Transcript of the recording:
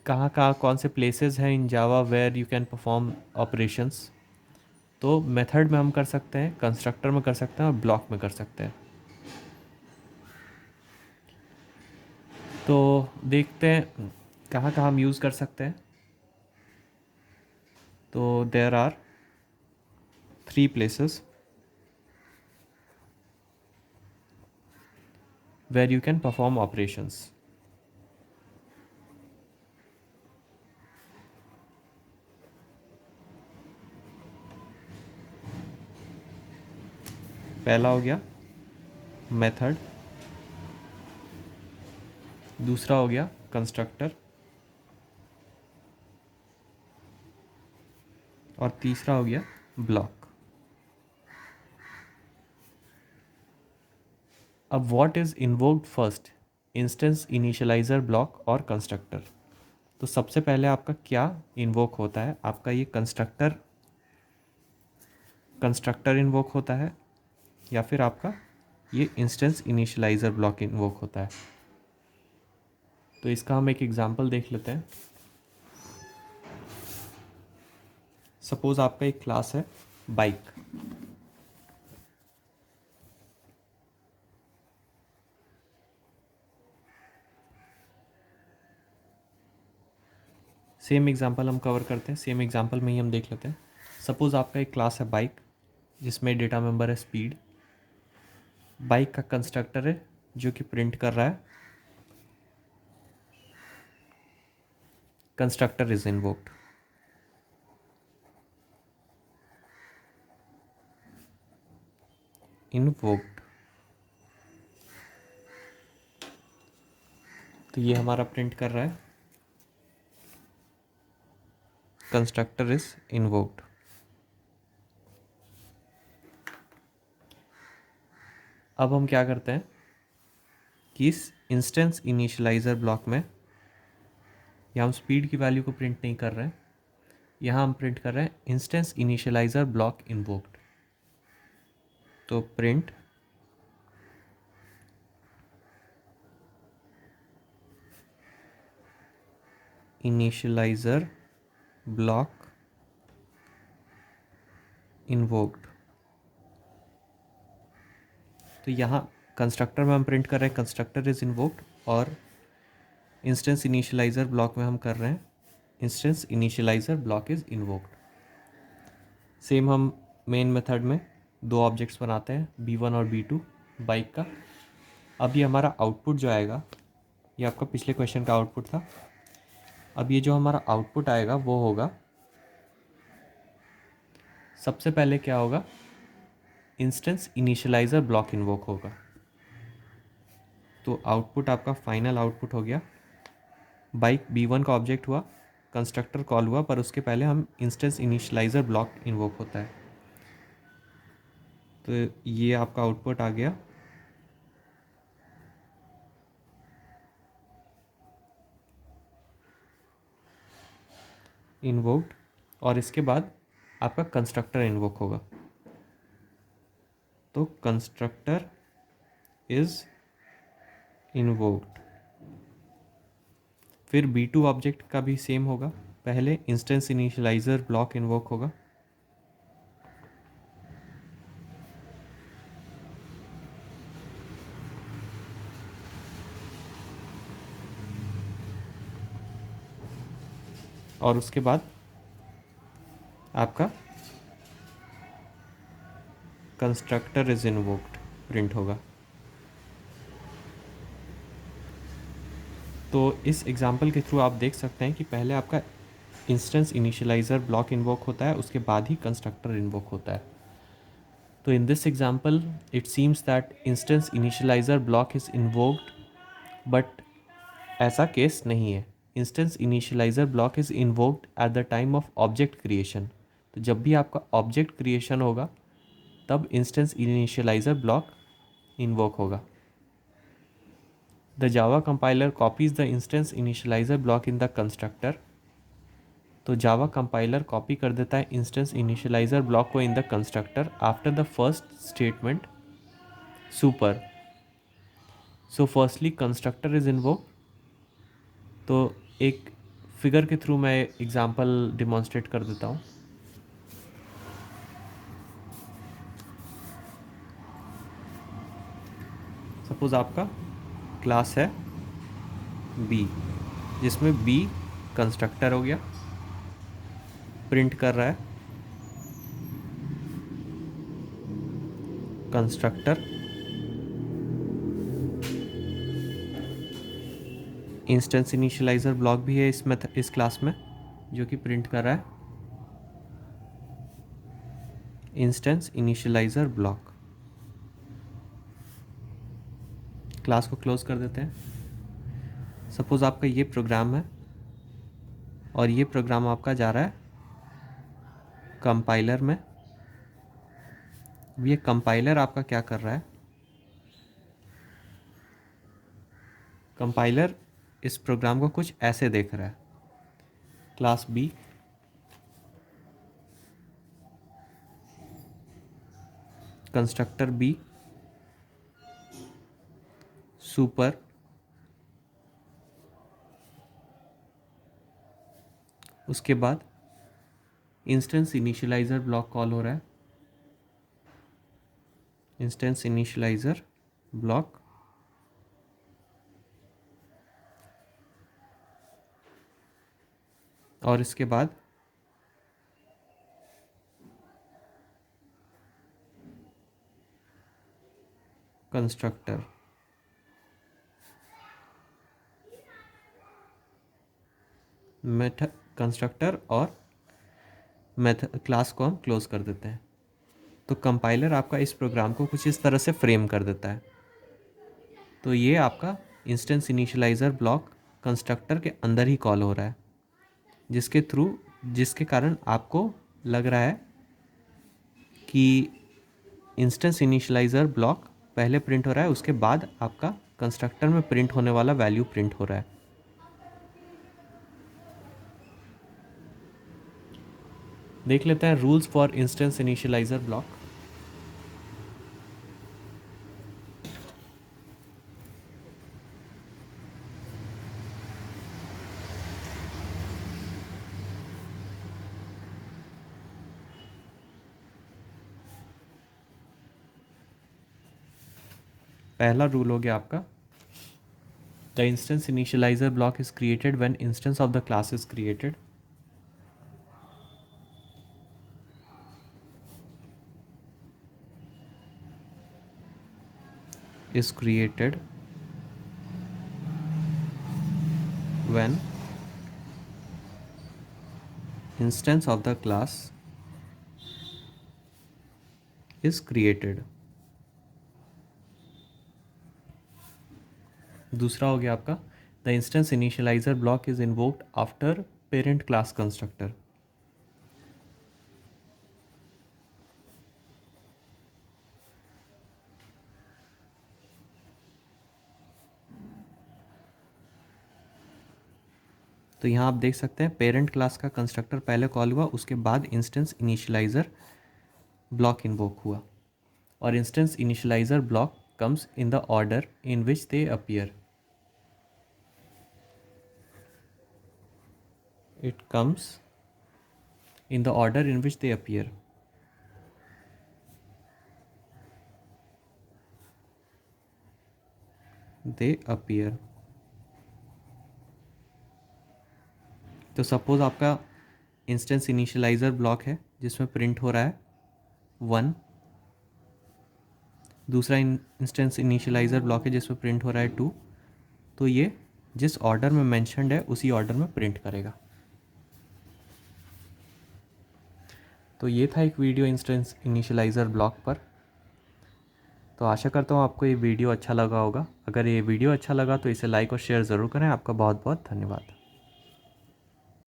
कहाँ कहाँ कौन से प्लेसेस हैं in Java where you can perform operations. तो मेथड में हम कर सकते हैं, कंस्ट्रक्टर में कर सकते हैं और ब्लॉक में कर सकते हैं। तो देखते हैं कहाँ कहाँ हम यूज़ कर सकते हैं। तो there are 3 places where you can perform operations. पहला हो गया मेथड, दूसरा हो गया कंस्ट्रक्टर और तीसरा हो गया ब्लॉक। अब what is invoked first, instance, initialiser, block और कंस्ट्रक्टर। तो सबसे पहले आपका क्या इन्वोक होता है, आपका ये कंस्ट्रक्टर इन्वोक होता है या फिर आपका ये इंस्टेंस इनिशियलाइजर ब्लॉक इन्वोक होता है। तो इसका हम एक एग्जांपल देख लेते हैं। सपोज आपका एक क्लास है बाइक। सेम एग्जांपल हम कवर करते हैं, सेम एग्जांपल में ही हम देख लेते हैं। सपोज आपका एक क्लास है बाइक जिसमें डेटा मेंबर है स्पीड। बाइक का कंस्ट्रक्टर है जो कि प्रिंट कर रहा है कंस्ट्रक्टर इज इन्वोक्ड। तो ये हमारा प्रिंट कर रहा है कंस्ट्रक्टर इज इन्वोक्ड। अब हम क्या करते हैं कि इस इंस्टेंस इनिशियलाइजर ब्लॉक में यहाँ हम स्पीड की वैल्यू को प्रिंट नहीं कर रहे हैं, यहाँ हम प्रिंट कर रहे हैं इंस्टेंस इनिशियलाइजर ब्लॉक इन्वोक्ड। तो प्रिंट इनिशियलाइजर ब्लॉक इन्वोक्ड। तो यहाँ कंस्ट्रक्टर में हम प्रिंट कर रहे हैं कंस्ट्रक्टर इज इन्वोक्ड और इंस्टेंस इनिशियलाइजर ब्लॉक में हम कर रहे हैं instance initialiser block is invoked. Same हम मेन मेथड में 2 ऑब्जेक्ट्स बनाते हैं B1 और B2 बाइक का। अब ये हमारा आउटपुट जो आएगा, ये आपका पिछले क्वेश्चन का आउटपुट था। अब ये जो हमारा आउटपुट आएगा वो होगा, सबसे पहले क्या होगा, इंस्टेंस इनिशियलाइजर ब्लॉक इन्वोक होगा। तो आउटपुट आपका फाइनल आउटपुट हो गया, बाइक B1 का ऑब्जेक्ट हुआ, कंस्ट्रक्टर कॉल हुआ, पर उसके पहले हम इंस्टेंस इनिशियलाइजर ब्लॉक इन्वोक होता है। तो ये आपका आउटपुट आ गया इन्वोक्ड और इसके बाद आपका कंस्ट्रक्टर इन्वोक होगा। तो कंस्ट्रक्टर इज इन्वोक्ड। फिर B2 ऑब्जेक्ट का भी सेम होगा, पहले इंस्टेंस इनिशियलाइजर ब्लॉक इन्वोक होगा, और उसके बाद आपका कंस्ट्रक्टर इज इन्वोक्ड प्रिंट होगा। तो इस एग्जांपल के थ्रू आप देख सकते हैं कि पहले आपका इंस्टेंस इनिशियलाइजर ब्लॉक इन्वोक होता है, उसके बाद ही कंस्ट्रक्टर इन्वोक होता है। तो in this example it seems that instance initialiser block is invoked, but ऐसा केस नहीं है। Instance initialiser block is invoked at the time of object creation. तो जब भी आपका ऑब्जेक्ट क्रिएशन होगा तब इंस्टेंस इनिशियलाइजर ब्लॉक इन्वोक होगा। The Java compiler copies the instance initialiser block in the constructor. तो जावा कंपाइलर कॉपी कर देता है इंस्टेंस इनिशियलाइजर ब्लॉक को in the constructor after the first statement super. So firstly constructor is invoke. तो एक figure के through मैं example demonstrate कर देता हूँ। सपोज आपका क्लास है बी, जिसमें बी कंस्ट्रक्टर हो गया, प्रिंट कर रहा है कंस्ट्रक्टर इंस्टेंस इनिशियलाइजर ब्लॉक भी है इस क्लास में, जो कि प्रिंट कर रहा है इंस्टेंस इनिशियलाइजर ब्लॉक। क्लास को क्लोज कर देते हैं। सपोज आपका ये प्रोग्राम है और ये प्रोग्राम आपका जा रहा है कंपाइलर में। ये कंपाइलर आपका क्या कर रहा है, कंपाइलर इस प्रोग्राम को कुछ ऐसे देख रहा है, class B constructor B super उसके बाद इंस्टेंस इनिशियलाइजर ब्लॉक कॉल हो रहा है, इंस्टेंस इनिशियलाइजर ब्लॉक और इसके बाद कंस्ट्रक्टर मेथड कंस्ट्रक्टर और मेथड क्लास को हम क्लोज कर देते हैं। तो कंपाइलर आपका इस प्रोग्राम को कुछ इस तरह से फ्रेम कर देता है। तो ये आपका इंस्टेंस इनिशियलाइजर ब्लॉक कंस्ट्रक्टर के अंदर ही कॉल हो रहा है, जिसके कारण आपको लग रहा है कि इंस्टेंस इनिशियलाइजर ब्लॉक पहले प्रिंट हो रहा है, उसके बाद आपका कंस्ट्रक्टर में प्रिंट होने वाला वैल्यू प्रिंट हो रहा है। देख लेते हैं rules for instance initialiser block. पहला रूल हो गया आपका, the instance initialiser block is created when instance of the class is created. is created when instance of the class is created। दूसरा हो गया आपका, the instance initialiser block is invoked after parent class constructor. तो यहाँ आप देख सकते हैं पेरेंट क्लास का कंस्ट्रक्टर पहले कॉल हुआ, उसके बाद इंस्टेंस इनिशियलाइजर ब्लॉक इन्वोक हुआ। और instance initialiser block comes in the order in which they appear. It comes in the order in which they appear। They appear। तो सपोज आपका instance initialiser block है जिसमें print हो रहा है 1, दूसरा इंस्टेंस इनिशियलाइजर ब्लॉक है जिसमें प्रिंट हो रहा है 2। तो ये जिस ऑर्डर में मेंशन्ड है उसी ऑर्डर में प्रिंट करेगा। तो ये था एक वीडियो इंस्टेंस इनिशियलाइजर ब्लॉक पर। तो आशा करता हूँ आपको ये वीडियो अच्छा लगा होगा। अगर ये वीडियो अच्छा लगा तो इसे लाइक और शेयर ज़रूर करें। आपका बहुत बहुत धन्यवाद।